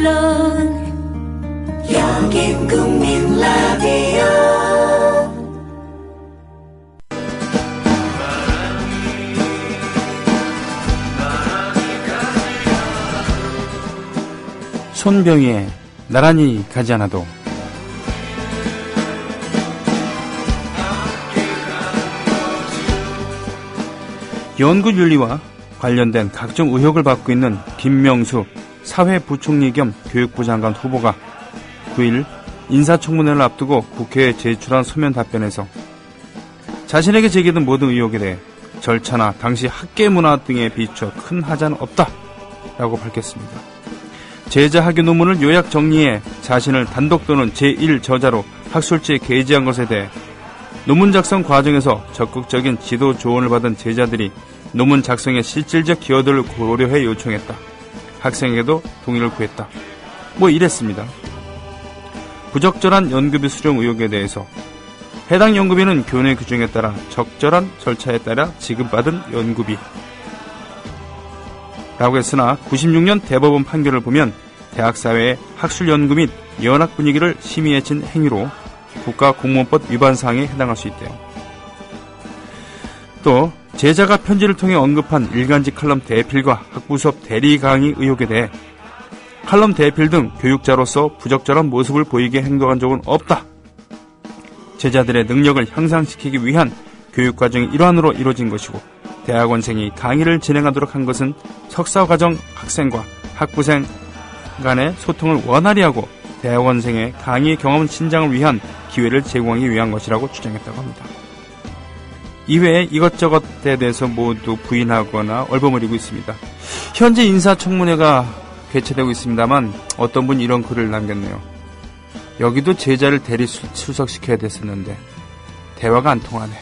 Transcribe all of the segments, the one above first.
물론 여긴 국민 라디오. 손병희의 나란히 가지 않아도. 연구윤리와 관련된 각종 의혹을 받고 있는 김명수 사회부총리 겸 교육부 장관 후보가 9일 인사청문회를 앞두고 국회에 제출한 서면 답변에서 자신에게 제기된 모든 의혹에 대해 절차나 당시 학계 문화 등에 비추어 큰 하자는 없다라고 밝혔습니다. 제자 학위 논문을 요약 정리해 자신을 단독 또는 제1저자로 학술지에 게재한 것에 대해 논문 작성 과정에서 적극적인 지도 조언을 받은 제자들이 논문 작성에 실질적 기여도를 고려해 요청했다. 학생에게도 동의를 구했다. 이랬습니다. 부적절한 연구비 수령 의혹에 대해서 해당 연구비는 교내 규정에 따라 적절한 절차에 따라 지급받은 연구비 라고 했으나 96년 대법원 판결을 보면 대학사회의 학술연구 및 연학 분위기를 심의해친 행위로 국가공무원법 위반 사항에 해당할 수 있대요. 또 제자가 편지를 통해 언급한 일간지 칼럼 대필과 학부 수업 대리 강의 의혹에 대해 칼럼 대필 등 교육자로서 부적절한 모습을 보이게 행동한 적은 없다. 제자들의 능력을 향상시키기 위한 교육과정의 일환으로 이루어진 것이고 대학원생이 강의를 진행하도록 한 것은 석사과정 학생과 학부생 간의 소통을 원활히 하고 대학원생의 강의 경험 신장을 위한 기회를 제공하기 위한 것이라고 주장했다고 합니다. 이외에 이것저것에 대해서 모두 부인하거나 얼버무리고 있습니다. 현재 인사청문회가 개최되고 있습니다만 어떤 분이 이런 글을 남겼네요. 여기도 제자를 대리 출석시켜야 됐었는데 대화가 안 통하네.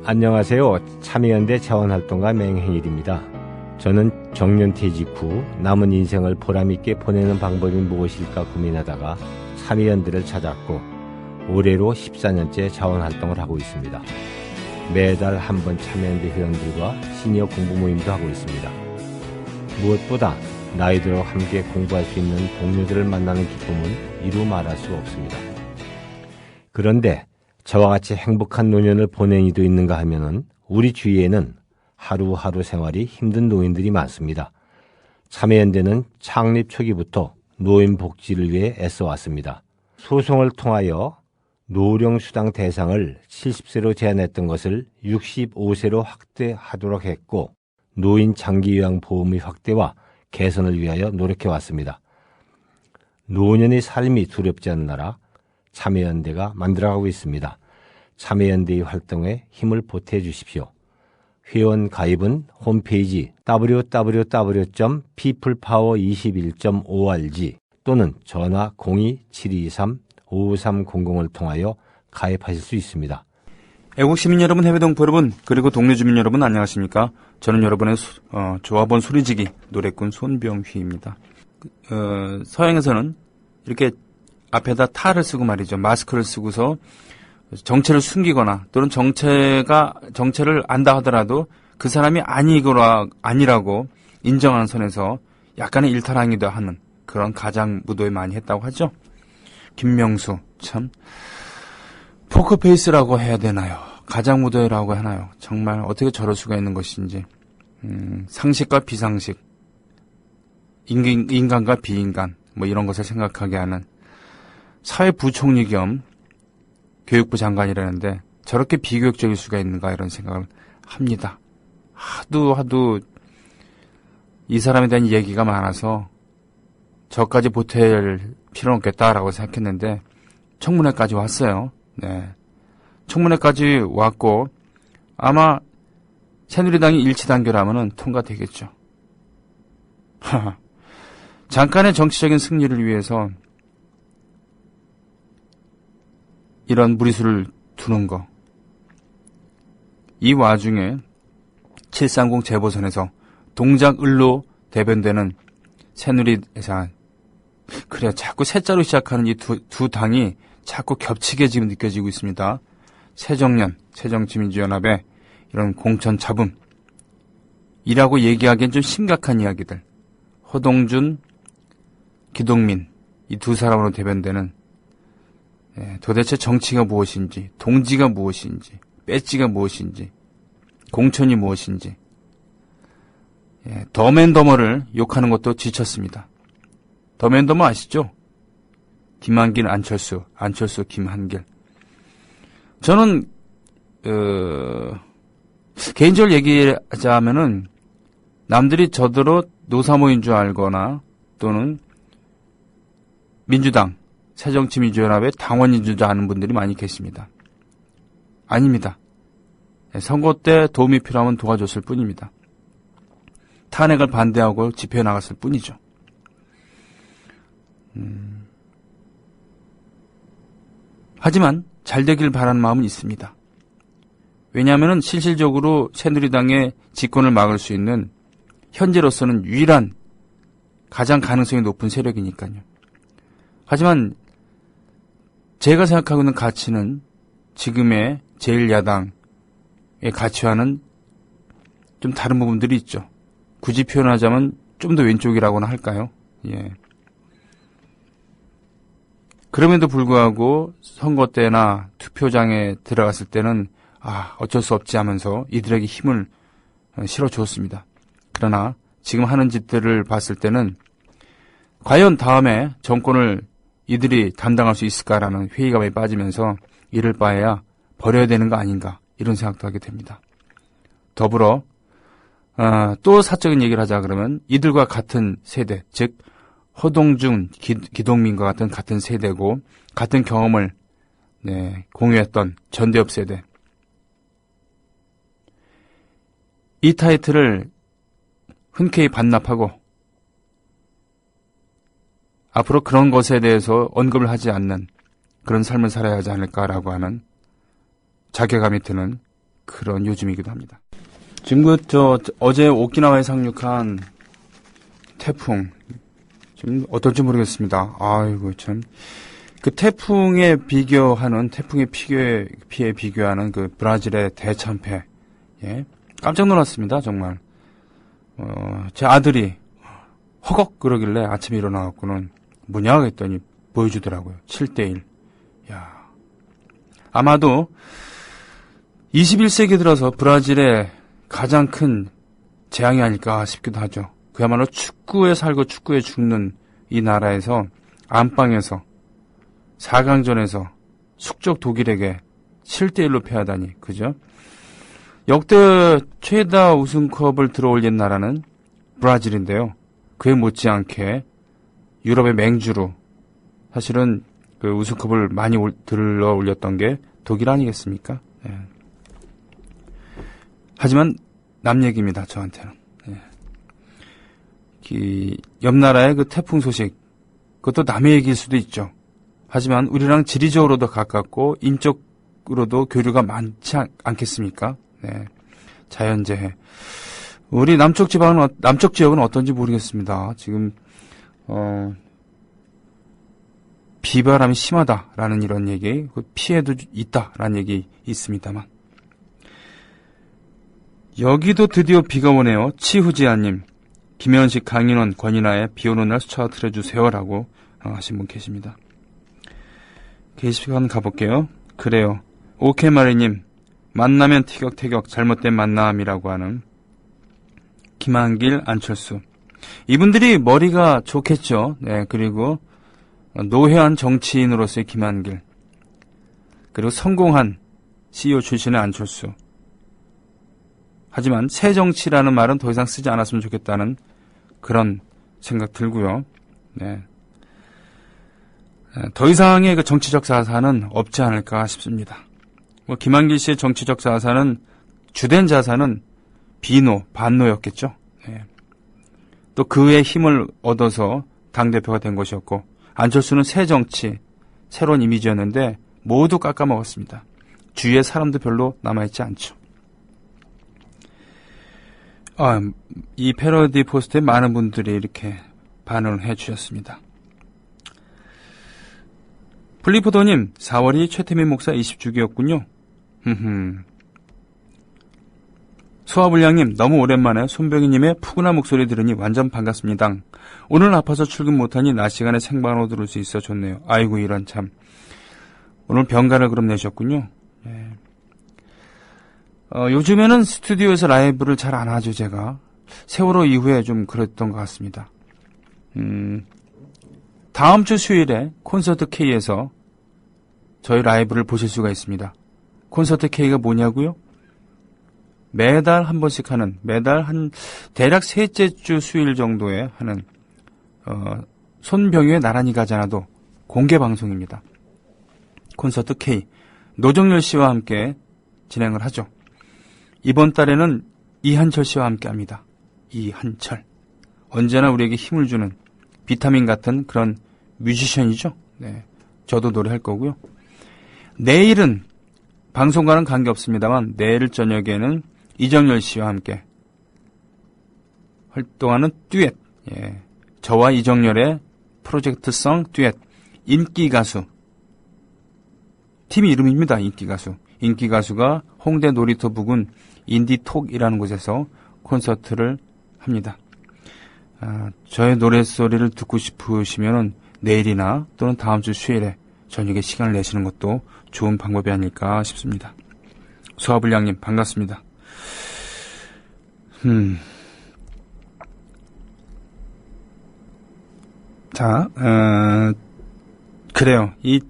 안녕하세요. 참여연대 자원활동가 맹행일입니다. 저는 정년퇴직 후 남은 인생을 보람있게 보내는 방법이 무엇일까 고민하다가 참여연대를 찾았고 올해로 14년째 자원활동을 하고 있습니다. 매달 한 번 참여연대 회원들과 시니어 공부 모임도 하고 있습니다. 무엇보다 나이 들어 함께 공부할 수 있는 동료들을 만나는 기쁨은 이루 말할 수 없습니다. 그런데 저와 같이 행복한 노년을 보낸 이도 있는가 하면은 우리 주위에는 하루하루 생활이 힘든 노인들이 많습니다. 참여연대는 창립 초기부터 노인 복지를 위해 애써왔습니다. 소송을 통하여 노령수당 대상을 70세로 제한했던 것을 65세로 확대하도록 했고 노인 장기요양보험의 확대와 개선을 위하여 노력해왔습니다. 노년의 삶이 두렵지 않은 나라 참여연대가 만들어가고 있습니다. 참여연대의 활동에 힘을 보태해 주십시오. 회원 가입은 홈페이지 www.peoplepower21.org 또는 전화 02-723-5300을 통하여 가입하실 수 있습니다. 애국시민 여러분, 해외동포 여러분, 그리고 동네 주민 여러분 안녕하십니까? 저는 여러분의 조합원 소리지기 노래꾼 손병휘입니다. 서양에서는 이렇게 앞에다 타를 쓰고 말이죠. 마스크를 쓰고서 정체를 숨기거나 또는 정체를 안다 하더라도 그 사람이 아니라고 인정하는 선에서 약간의 일탈항의도 하는 그런 가장 무도에 많이 했다고 하죠. 김명수 참 포커페이스라고 해야 되나요? 가장 무도라고 하나요? 정말 어떻게 저럴 수가 있는 것인지 상식과 비상식 인간과 비인간 이런 것을 생각하게 하는 사회부총리 겸 교육부 장관이라는데 저렇게 비교육적일 수가 있는가 이런 생각을 합니다. 하도 이 사람에 대한 얘기가 많아서 저까지 보탤 필요는 없겠다라고 생각했는데 청문회까지 왔어요. 네, 청문회까지 왔고 아마 새누리당이 일치단결하면은 통과되겠죠. 잠깐의 정치적인 승리를 위해서 이런 무리수를 두는 거. 이 와중에 730 재보선에서 동작을로 대변되는 새누리당, 그래 자꾸 새자로 시작하는 이 두 당이 자꾸 겹치게 지금 느껴지고 있습니다. 새정년, 새정치민주연합의 이런 공천 잡음이라고 얘기하기엔 좀 심각한 이야기들. 허동준 기동민, 이 두 사람으로 대변되는 도대체 정치가 무엇인지, 동지가 무엇인지, 배지가 무엇인지, 공천이 무엇인지, 더맨더머를 욕하는 것도 지쳤습니다. 더맨더머 아시죠? 김한길, 안철수, 김한길. 저는 개인적으로 얘기하자면은 남들이 저더러 노사모인 줄 알거나 또는 민주당, 새정치민주연합의 당원인 줄 아는 분들이 많이 계십니다. 아닙니다. 선거 때 도움이 필요하면 도와줬을 뿐입니다. 탄핵을 반대하고 집회에 나갔을 뿐이죠. 하지만 잘 되길 바라는 마음은 있습니다. 왜냐하면 실질적으로 새누리당의 집권을 막을 수 있는 현재로서는 유일한 가장 가능성이 높은 세력이니까요. 하지만 제가 생각하고 있는 가치는 지금의 제1야당의 가치와는 좀 다른 부분들이 있죠. 굳이 표현하자면 좀 더 왼쪽이라고나 할까요? 예. 그럼에도 불구하고 선거 때나 투표장에 들어갔을 때는 어쩔 수 없지 하면서 이들에게 힘을 실어주었습니다. 그러나 지금 하는 짓들을 봤을 때는 과연 다음에 정권을 이들이 담당할 수 있을까라는 회의감에 빠지면서 이럴 바에야 버려야 되는 거 아닌가 이런 생각도 하게 됩니다. 더불어 또 사적인 얘기를 하자 그러면 이들과 같은 세대, 즉 허동준, 기동민과 같은 세대고 같은 경험을 공유했던 전대협 세대. 이 타이틀을 흔쾌히 반납하고 앞으로 그런 것에 대해서 언급을 하지 않는 그런 삶을 살아야 하지 않을까라고 하는 자괴감이 드는 그런 요즘이기도 합니다. 지금 어제 오키나와에 상륙한 태풍 지금 어떨지 모르겠습니다. 아이고 참 그 태풍의 피해에 비교하는 그 브라질의 대참패 깜짝 놀랐습니다. 정말 제 아들이 허걱 그러길래 아침에 일어나갖고는 뭐냐 했더니 보여주더라고요. 7대1. 야, 아마도 21세기 들어서 브라질의 가장 큰 재앙이 아닐까 싶기도 하죠. 그야말로 축구에 살고 축구에 죽는 이 나라에서 안방에서 4강전에서 숙적 독일에게 7대1로 패하다니, 그죠? 역대 최다 우승컵을 들어올린 나라는 브라질인데요. 그에 못지않게 유럽의 맹주로 사실은 그 우승컵을 많이 들러 올렸던 게 독일 아니겠습니까? 예. 하지만 남 얘기입니다. 저한테는. 예. 옆 나라의 그 태풍 소식 그것도 남의 얘기일 수도 있죠. 하지만 우리랑 지리적으로도 가깝고 인적으로도 교류가 많지 않겠습니까? 네. 자연재해. 우리 남쪽 지역은 어떤지 모르겠습니다. 지금 비바람이 심하다라는 이런 얘기, 피해도 있다라는 얘기 있습니다만. 여기도 드디어 비가 오네요. 치후지아님, 김현식, 강인원, 권인아의 비 오는 날 수차 틀어주세요라고 하신 분 계십니다. 게시판 가볼게요. 그래요. 오케마리님, 만나면 티격태격 잘못된 만남이라고 하는 김한길, 안철수. 이분들이 머리가 좋겠죠. 네, 그리고 노회한 정치인으로서의 김한길. 그리고 성공한 CEO 출신의 안철수. 하지만 새 정치라는 말은 더 이상 쓰지 않았으면 좋겠다는 그런 생각 들고요. 네. 더 이상의 그 정치적 자산은 없지 않을까 싶습니다. 김한길 씨의 정치적 자산은 주된 자산은 반노였겠죠. 네. 또 그의 힘을 얻어서 당대표가 된 것이었고 안철수는 새 정치, 새로운 이미지였는데 모두 깎아먹었습니다. 주위에 사람도 별로 남아있지 않죠. 이 패러디 포스트에 많은 분들이 이렇게 반응을 해주셨습니다. 플리포도님, 4월이 최태민 목사 20주기였군요. 소아불량님, 너무 오랜만에 손병희님의 푸근한 목소리 들으니 완전 반갑습니다. 오늘 아파서 출근 못하니 낮 시간에 생방으로 들을 수 있어 좋네요. 아이고, 이런 참. 오늘 병가를 그럼 내셨군요. 네. 요즘에는 스튜디오에서 라이브를 잘 안 하죠, 제가. 세월호 이후에 좀 그랬던 것 같습니다. 다음 주 수요일에 콘서트 K에서 저희 라이브를 보실 수가 있습니다. 콘서트 K가 뭐냐고요? 매달 한 번씩 하는, 매달 대략 셋째 주 수요일 정도에 하는, 손병유의 나란히 가지 않아도 공개 방송입니다. 콘서트 K. 노정열 씨와 함께 진행을 하죠. 이번 달에는 이한철 씨와 함께 합니다. 이한철. 언제나 우리에게 힘을 주는 비타민 같은 그런 뮤지션이죠. 네. 저도 노래할 거고요. 내일은 방송과는 관계없습니다만 내일 저녁에는 이정열 씨와 함께 활동하는 듀엣. 예. 저와 이정열의 프로젝트성 듀엣. 인기가수. 팀 이름입니다. 인기가수. 인기가수가 홍대 놀이터 부근 인디톡이라는 곳에서 콘서트를 합니다. 저의 노랫소리를 듣고 싶으시면 내일이나 또는 다음 주 수요일에 저녁에 시간을 내시는 것도 좋은 방법이 아닐까 싶습니다. 소아불량님 반갑습니다. 자, 그래요. 이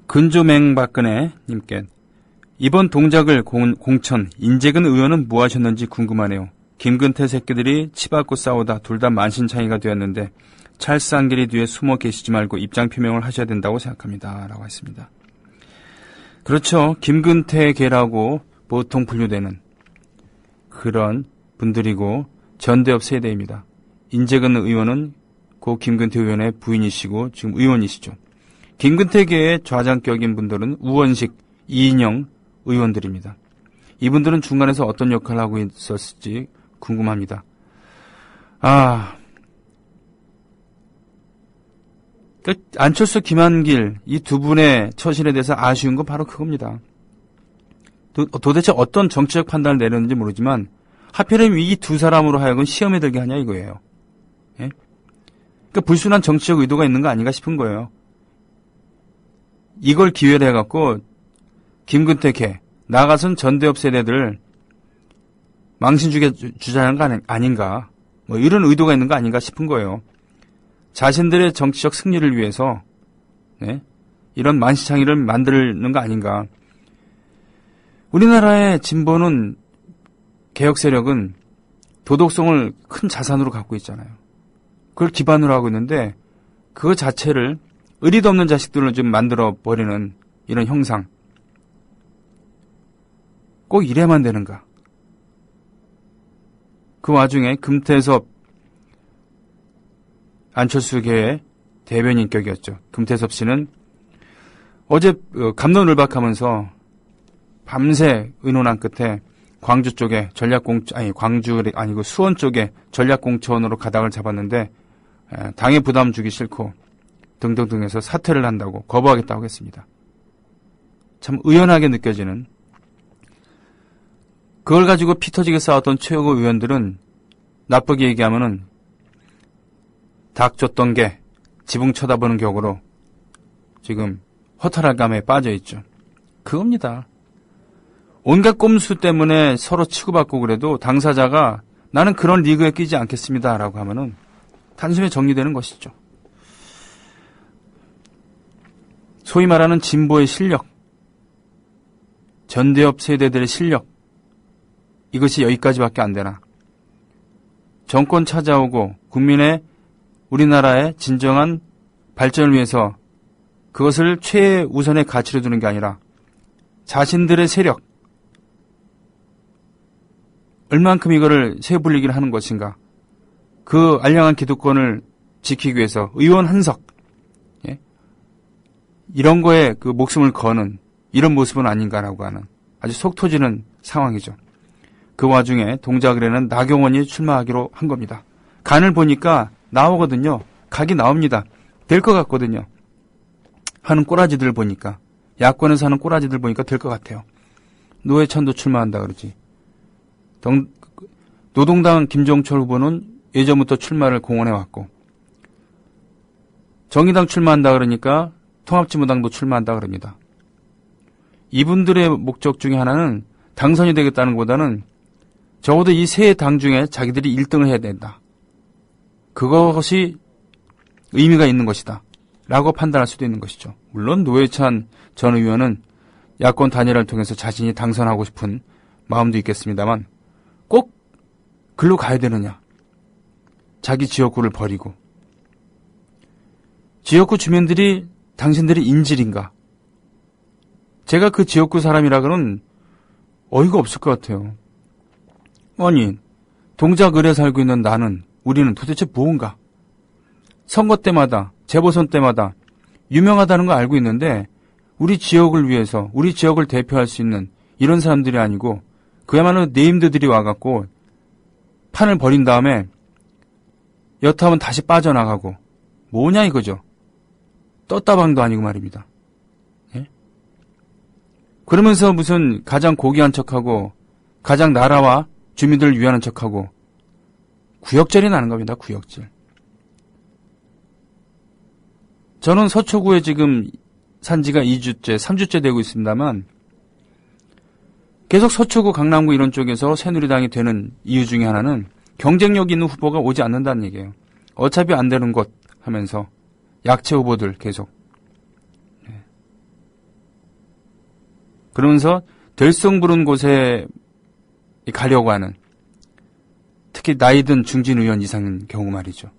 근조맹박근혜 님께 이번 동작을 공천 인재근 의원은 뭐 하셨는지 궁금하네요. 김근태 새끼들이 치받고 싸우다 둘 다 만신창이가 되었는데 찰상길이 뒤에 숨어 계시지 말고 입장 표명을 하셔야 된다고 생각합니다. 라고 했습니다. 그렇죠. 김근태 계라고 보통 분류되는 그런 분들이고 전대협 세대입니다. 인재근 의원은 고 김근태 의원의 부인이시고 지금 의원이시죠. 김근태계의 좌장격인 분들은 우원식, 이인영 의원들입니다. 이분들은 중간에서 어떤 역할을 하고 있었을지 궁금합니다. 안철수, 김한길 이 두 분의 처신에 대해서 아쉬운 건 바로 그겁니다. 도대체 어떤 정치적 판단을 내렸는지 모르지만 하필이면 이 두 사람으로 하여금 시험에 들게 하냐 이거예요. 예? 그러니까 불순한 정치적 의도가 있는 거 아닌가 싶은 거예요. 이걸 기회로 해갖고 김근태 개 나가선 전대협 세대들 망신 주자는 거 아닌가 뭐 이런 의도가 있는 거 아닌가 싶은 거예요. 자신들의 정치적 승리를 위해서 네? 이런 만시창이를 만드는 거 아닌가. 우리나라의 진보는 개혁 세력은 도덕성을 큰 자산으로 갖고 있잖아요. 그걸 기반으로 하고 있는데 그거 자체를 의리도 없는 자식들을 좀 만들어버리는 이런 형상. 꼭 이래만 되는가. 그 와중에 금태섭 안철수계의 대변인격이었죠. 금태섭 씨는 어제 갑론을박하면서 밤새 의논한 끝에 광주 쪽에 광주 아니고 수원 쪽에 전략공천으로 가닥을 잡았는데 당에 부담 주기 싫고 등등등 해서 사퇴를 한다고 거부하겠다고 했습니다. 참 의연하게 느껴지는 그걸 가지고 피 터지게 싸웠던 최고 의원들은 나쁘게 얘기하면은 닭 줬던 게 지붕 쳐다보는 격으로 지금 허탈한 감에 빠져 있죠. 그겁니다. 온갖 꼼수 때문에 서로 치고받고 그래도 당사자가 나는 그런 리그에 끼지 않겠습니다라고 하면은 단숨에 정리되는 것이죠. 소위 말하는 진보의 실력, 전대협 세대들의 실력, 이것이 여기까지밖에 안 되나. 정권 찾아오고 국민의 우리나라의 진정한 발전을 위해서 그것을 최우선의 가치로 두는 게 아니라 자신들의 세력, 얼만큼 이거를 세불리기를 하는 것인가. 그 알량한 기득권을 지키기 위해서 의원 한석, 예? 이런 거에 그 목숨을 거는 이런 모습은 아닌가라고 하는 아주 속 터지는 상황이죠. 그 와중에 동작을에는 나경원이 출마하기로 한 겁니다. 간을 보니까 나오거든요. 각이 나옵니다. 될 것 같거든요. 하는 꼬라지들 보니까, 야권에서 하는 꼬라지들 보니까 될 것 같아요. 노회찬도 출마한다 그러지. 노동당 김종철 후보는 예전부터 출마를 공언해왔고, 정의당 출마한다 그러니까 통합진보당도 출마한다 그럽니다. 이분들의 목적 중에 하나는 당선이 되겠다는 것보다는 적어도 이 세 당 중에 자기들이 1등을 해야 된다. 그것이 의미가 있는 것이다. 라고 판단할 수도 있는 것이죠. 물론 노회찬 전 의원은 야권 단일화를 통해서 자신이 당선하고 싶은 마음도 있겠습니다만 꼭 글로 가야 되느냐. 자기 지역구를 버리고. 지역구 주민들이 당신들이 인질인가? 제가 그 지역구 사람이라고는 어이가 없을 것 같아요. 아니, 동작을에 살고 있는 우리는 도대체 무언가? 선거 때마다, 재보선 때마다 유명하다는 거 알고 있는데 우리 지역을 위해서, 우리 지역을 대표할 수 있는 이런 사람들이 아니고 그야말로 네임드들이 와갖고 판을 벌인 다음에 여타하면 다시 빠져나가고 뭐냐 이거죠. 떴다방도 아니고 말입니다. 예? 그러면서 무슨 가장 고귀한 척하고 가장 나라와 주민들을 위하는 척하고 구역질이 나는 겁니다. 구역질. 저는 서초구에 지금 산지가 2주째, 3주째 되고 있습니다만 계속 서초구, 강남구 이런 쪽에서 새누리당이 되는 이유 중에 하나는 경쟁력 있는 후보가 오지 않는다는 얘기예요. 어차피 안 되는 것 하면서 약체 후보들 계속. 그러면서 될성 부른 곳에 가려고 하는 특히 나이 든 중진 의원 이상인 경우 말이죠.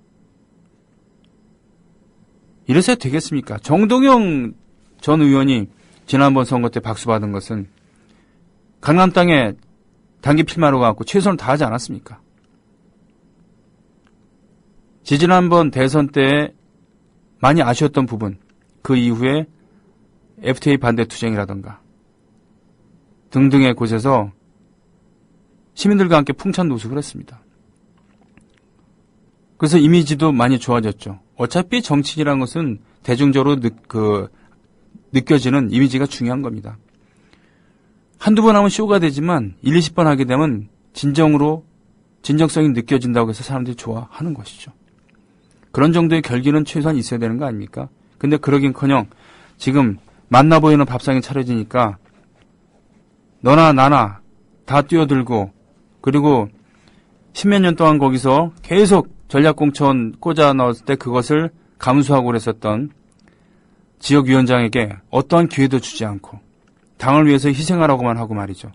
이래서 되겠습니까? 정동영 전 의원이 지난번 선거 때 박수 받은 것은 강남 땅에 단기 필마로 가고 최선을 다하지 않았습니까? 지지난번 대선 때 많이 아쉬웠던 부분, 그 이후에 FTA 반대 투쟁이라던가 등등의 곳에서 시민들과 함께 풍찬 노숙을 했습니다. 그래서 이미지도 많이 좋아졌죠. 어차피 정치인이라는 것은 대중적으로 느껴지는 이미지가 중요한 겁니다. 한두 번 하면 쇼가 되지만 20번 하게 되면 진정성이 느껴진다고 해서 사람들이 좋아하는 것이죠. 그런 정도의 결기는 최소한 있어야 되는 거 아닙니까? 근데 그러긴커녕 지금 만나 보이는 밥상이 차려지니까 너나 나나 다 뛰어들고 그리고 십몇 년 동안 거기서 계속 전략공천 꽂아 넣었을 때 그것을 감수하고 그랬었던 지역위원장에게 어떠한 기회도 주지 않고 당을 위해서 희생하라고만 하고 말이죠.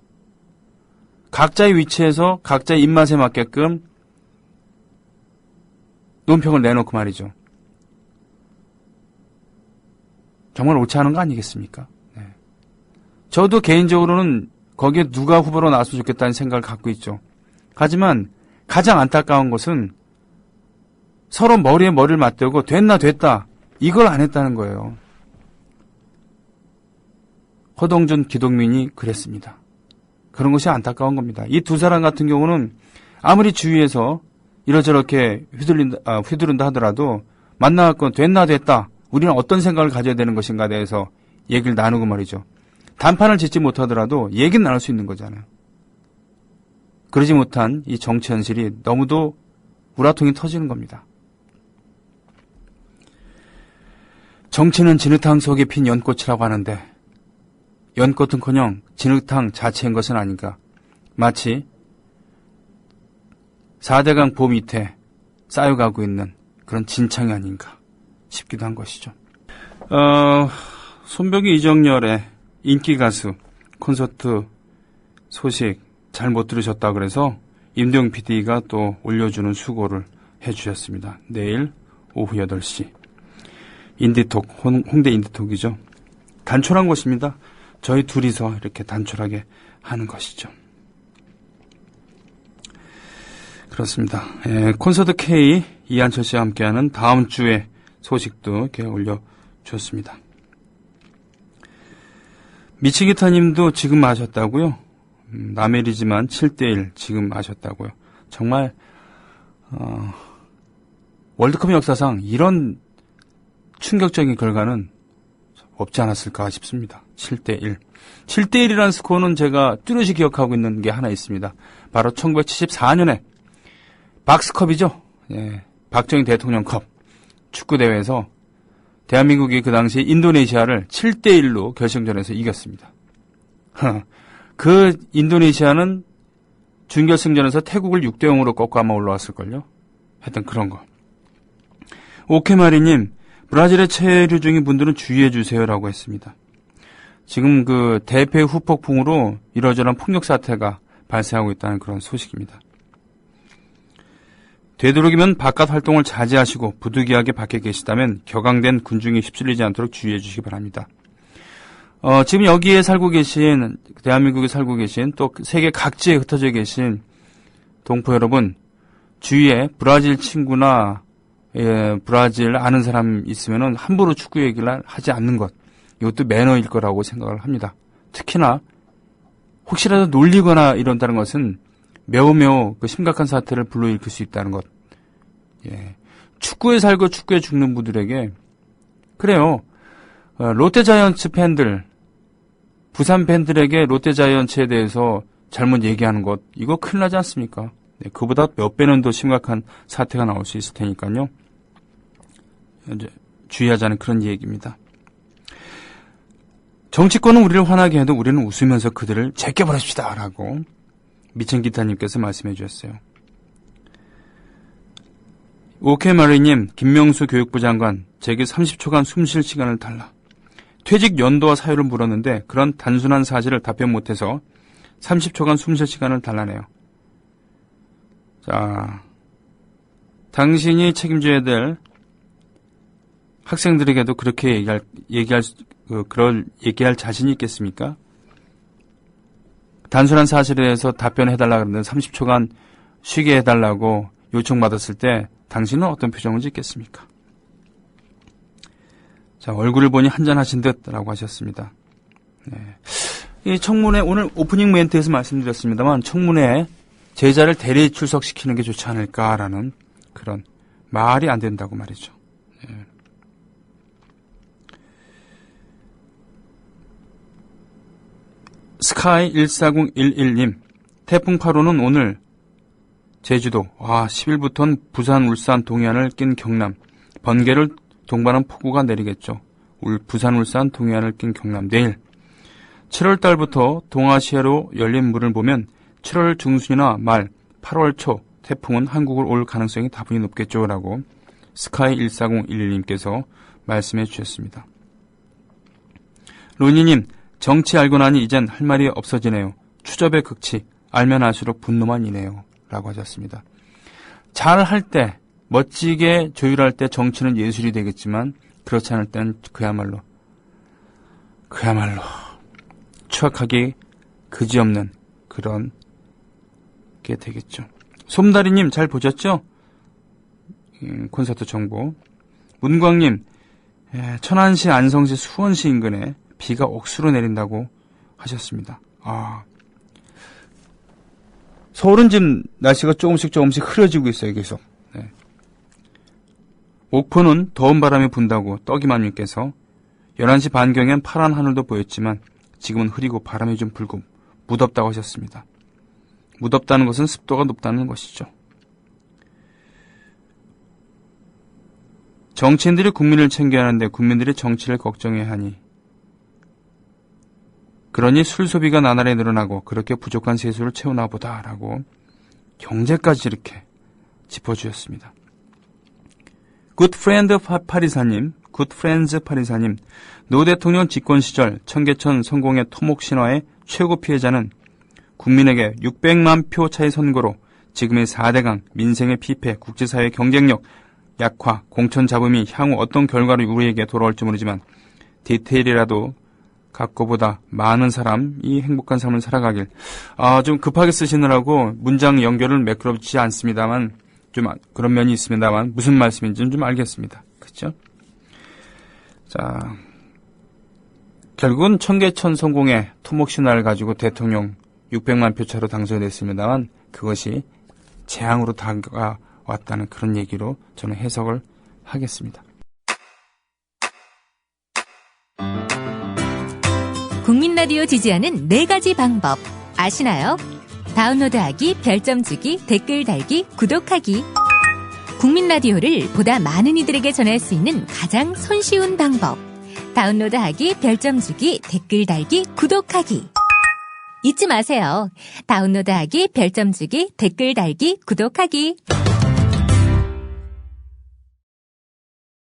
각자의 위치에서 각자의 입맛에 맞게끔 논평을 내놓고 말이죠. 정말 옳지 않은 거 아니겠습니까? 네. 저도 개인적으로는 거기에 누가 후보로 나왔으면 좋겠다는 생각을 갖고 있죠. 하지만 가장 안타까운 것은 서로 머리에 머리를 맞대고 됐다 이걸 안 했다는 거예요. 허동준, 기동민이 그랬습니다. 그런 것이 안타까운 겁니다. 이 두 사람 같은 경우는 아무리 주위에서 이러저렇게 휘두른다 하더라도 만나갖고 됐다 우리는 어떤 생각을 가져야 되는 것인가에 대해서 얘기를 나누고 말이죠. 단판을 짓지 못하더라도 얘기는 나눌 수 있는 거잖아요. 그러지 못한 이 정치 현실이 너무도 우라통이 터지는 겁니다. 정치는 진흙탕 속에 핀 연꽃이라고 하는데 연꽃은커녕 진흙탕 자체인 것은 아닌가. 마치 4대강 보 밑에 쌓여가고 있는 그런 진창이 아닌가 싶기도 한 것이죠. 손병희 이정열의 인기 가수 콘서트 소식 잘 못 들으셨다 그래서 임대용 PD가 또 올려주는 수고를 해주셨습니다. 내일 오후 8시 인디톡, 홍대 인디톡이죠. 단촐한 것입니다. 저희 둘이서 이렇게 단촐하게 하는 것이죠. 그렇습니다. 콘서트 K 이한철 씨와 함께하는 다음 주에 소식도 이렇게 올려주었습니다. 미치기타님도 지금 아셨다고요? 남해리지만 7대1 지금 아셨다고요? 정말 월드컵 역사상 이런 충격적인 결과는 없지 않았을까 싶습니다. 7대1. 7대1이라는 스코어는 제가 뚜렷이 기억하고 있는 게 하나 있습니다. 바로 1974년에 박스컵이죠. 예, 박정희 대통령컵 축구대회에서 대한민국이 그 당시 인도네시아를 7대1로 결승전에서 이겼습니다. 그 인도네시아는 준결승전에서 태국을 6대0으로 꺾고 아마 올라왔을걸요. 하여튼 그런 거. 오케마리님, 브라질의 체류 중인 분들은 주의해주세요라고 했습니다. 지금 그 대패 후폭풍으로 이러저런 폭력 사태가 발생하고 있다는 그런 소식입니다. 되도록이면 바깥 활동을 자제하시고 부득이하게 밖에 계시다면 격앙된 군중에 휩쓸리지 않도록 주의해 주시기 바랍니다. 지금 여기에 살고 계신, 대한민국에 살고 계신 또 세계 각지에 흩어져 계신 동포 여러분, 주위에 브라질 친구나 브라질 아는 사람 있으면은 함부로 축구 얘기를 하지 않는 것, 이것도 매너일 거라고 생각을 합니다. 특히나 혹시라도 놀리거나 이런다는 것은 매우 그 심각한 사태를 불러일으킬 수 있다는 것. 예. 축구에 살고 축구에 죽는 분들에게, 그래요. 롯데자이언츠 팬들, 부산 팬들에게 롯데자이언츠에 대해서 잘못 얘기하는 것, 이거 큰일 나지 않습니까? 네, 그보다 몇 배는 더 심각한 사태가 나올 수 있을 테니까요. 이제 주의하자는 그런 얘기입니다. 정치권은 우리를 화나게 해도 우리는 웃으면서 그들을 제껴버립시다 라고 미친 기타님께서 말씀해 주셨어요. 오케마리님, 김명수 교육부 장관, 제게 30초간 숨 쉴 시간을 달라. 퇴직 연도와 사유를 물었는데 그런 단순한 사실을 답변 못해서 30초간 숨 쉴 시간을 달라네요. 자, 당신이 책임져야 될 학생들에게도 그렇게 얘기할 자신이 있겠습니까? 단순한 사실에 대해서 답변해달라고 그러는데 30초간 쉬게 해달라고 요청받았을 때 당신은 어떤 표정을 짓겠습니까? 자, 얼굴을 보니 한잔하신 듯라고 하셨습니다. 네. 이 청문회, 오늘 오프닝 멘트에서 말씀드렸습니다만 청문회에 제자를 대리 출석시키는 게 좋지 않을까라는 그런 말이 안 된다고 말이죠. 네. 스카이 14011님, 태풍 8호는 오늘 제주도, 10일부터는 부산, 울산, 동해안을 낀 경남, 번개를 동반한 폭우가 내리겠죠. 부산, 울산, 동해안을 낀 경남, 내일 7월 달부터 동아시아로 열린 물을 보면 7월 중순이나 말 8월 초 태풍은 한국을 올 가능성이 다분히 높겠죠 라고 스카이 14011님께서 말씀해 주셨습니다. 로니님, 정치 알고 나니 이젠 할 말이 없어지네요. 추접의 극치, 알면 알수록 분노만 이네요 라고 하셨습니다. 잘 할 때, 멋지게 조율할 때 정치는 예술이 되겠지만 그렇지 않을 때는 그야말로 추악하기 그지없는 그런 게 되겠죠. 솜다리님 잘 보셨죠? 콘서트 정보. 문광님, 천안시, 안성시, 수원시 인근에 비가 억수로 내린다고 하셨습니다. 서울은 지금 날씨가 조금씩 흐려지고 있어요, 계속. 네. 옥포는 더운 바람이 분다고 떡이맘님께서 11시 반경엔 파란 하늘도 보였지만 지금은 흐리고 바람이 좀 불고 무덥다고 하셨습니다. 무덥다는 것은 습도가 높다는 것이죠. 정치인들이 국민을 챙겨야 하는데 국민들이 정치를 걱정해야 하니 그러니 술 소비가 나날이 늘어나고 그렇게 부족한 세수를 채우나 보다라고 경제까지 이렇게 짚어주셨습니다. 굿프렌드 파리사님, 노 대통령 집권 시절 청계천 성공의 토목 신화의 최고 피해자는 국민에게 600만 표 차의 선거로 지금의 4대강, 민생의 피폐, 국제사회의 경쟁력, 약화, 공천 잡음이 향후 어떤 결과로 우리에게 돌아올지 모르지만 디테일이라도 각고보다 많은 사람이 행복한 삶을 살아가길. 좀 급하게 쓰시느라고 문장 연결을 매끄럽지 않습니다만 좀 그런 면이 있습니다만 무슨 말씀인지는 좀 알겠습니다. 그렇죠? 자, 결국은 청계천 성공의 토목 신화를 가지고 대통령 600만 표 차로 당선됐습니다만 그것이 재앙으로 다가왔다는 그런 얘기로 저는 해석을 하겠습니다. 국민 라디오 지지하는 4가지 방법 아시나요? 다운로드하기, 별점 주기, 댓글 달기, 구독하기. 국민 라디오를 보다 많은 이들에게 전할 수 있는 가장 손쉬운 방법. 다운로드하기, 별점 주기, 댓글 달기, 구독하기. 잊지 마세요. 다운로드하기, 별점 주기, 댓글 달기, 구독하기.